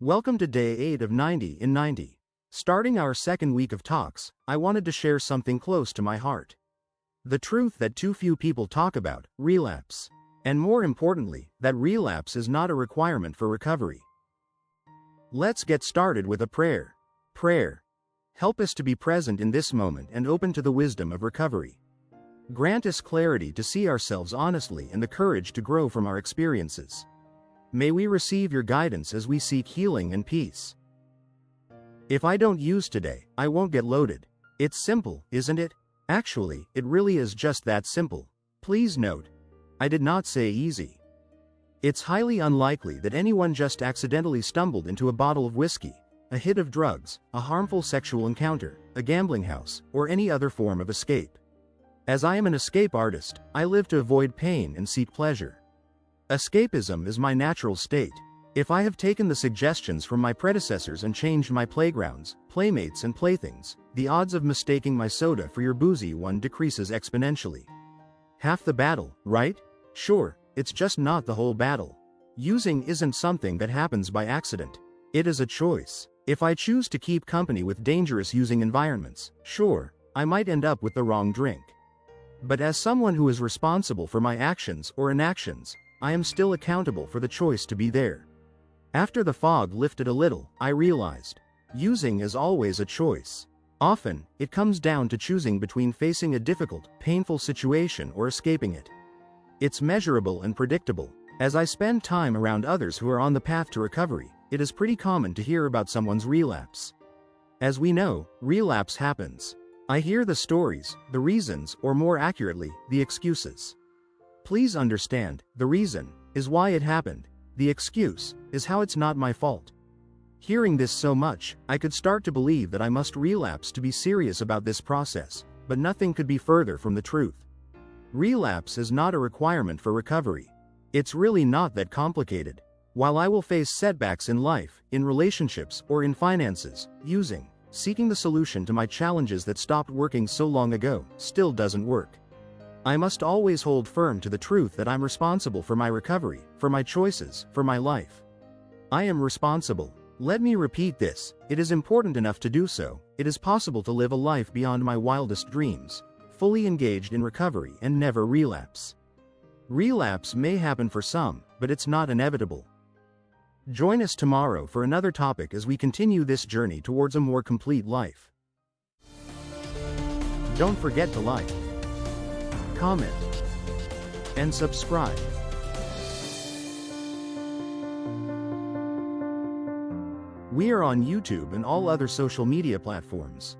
Welcome to day 8 of 90 in 90. Starting our second week of talks, I wanted to share something close to my heart. The truth that too few people talk about, relapse. And more importantly, that relapse is not a requirement for recovery. Let's get started with a prayer. Prayer. Help us to be present in this moment and open to the wisdom of recovery. Grant us clarity to see ourselves honestly and the courage to grow from our experiences. May we receive your guidance as we seek healing and peace. If I don't use today, I won't get loaded. It's simple, isn't it? Actually, it really is just that simple. Please note, I did not say easy. It's highly unlikely that anyone just accidentally stumbled into a bottle of whiskey, a hit of drugs, a harmful sexual encounter, a gambling house, or any other form of escape. As I am an escape artist, I live to avoid pain and seek pleasure. Escapism is my natural state. If I have taken the suggestions from my predecessors and changed my playgrounds, playmates and playthings, the odds of mistaking my soda for your boozy one decreases exponentially. Half the battle, right? Sure, it's just not the whole battle. Using isn't something that happens by accident. It is a choice. If I choose to keep company with dangerous using environments, sure, I might end up with the wrong drink. But as someone who is responsible for my actions or inactions, I am still accountable for the choice to be there. After the fog lifted a little, I realized, using is always a choice. Often, it comes down to choosing between facing a difficult, painful situation or escaping it. It's measurable and predictable. As I spend time around others who are on the path to recovery, it is pretty common to hear about someone's relapse. As we know, relapse happens. I hear the stories, the reasons, or more accurately, the excuses. Please understand, the reason is why it happened. The excuse is how it's not my fault. Hearing this so much, I could start to believe that I must relapse to be serious about this process, but nothing could be further from the truth. Relapse is not a requirement for recovery. It's really not that complicated. While I will face setbacks in life, in relationships, or in finances, seeking the solution to my challenges that stopped working so long ago, still doesn't work. I must always hold firm to the truth that I'm responsible for my recovery, for my choices, for my life. I am responsible. Let me repeat this, it is important enough to do so. It is possible to live a life beyond my wildest dreams, fully engaged in recovery and never relapse. Relapse may happen for some, but it's not inevitable. Join us tomorrow for another topic as we continue this journey towards a more complete life. Don't forget to like, comment, and subscribe. We are on YouTube and all other social media platforms.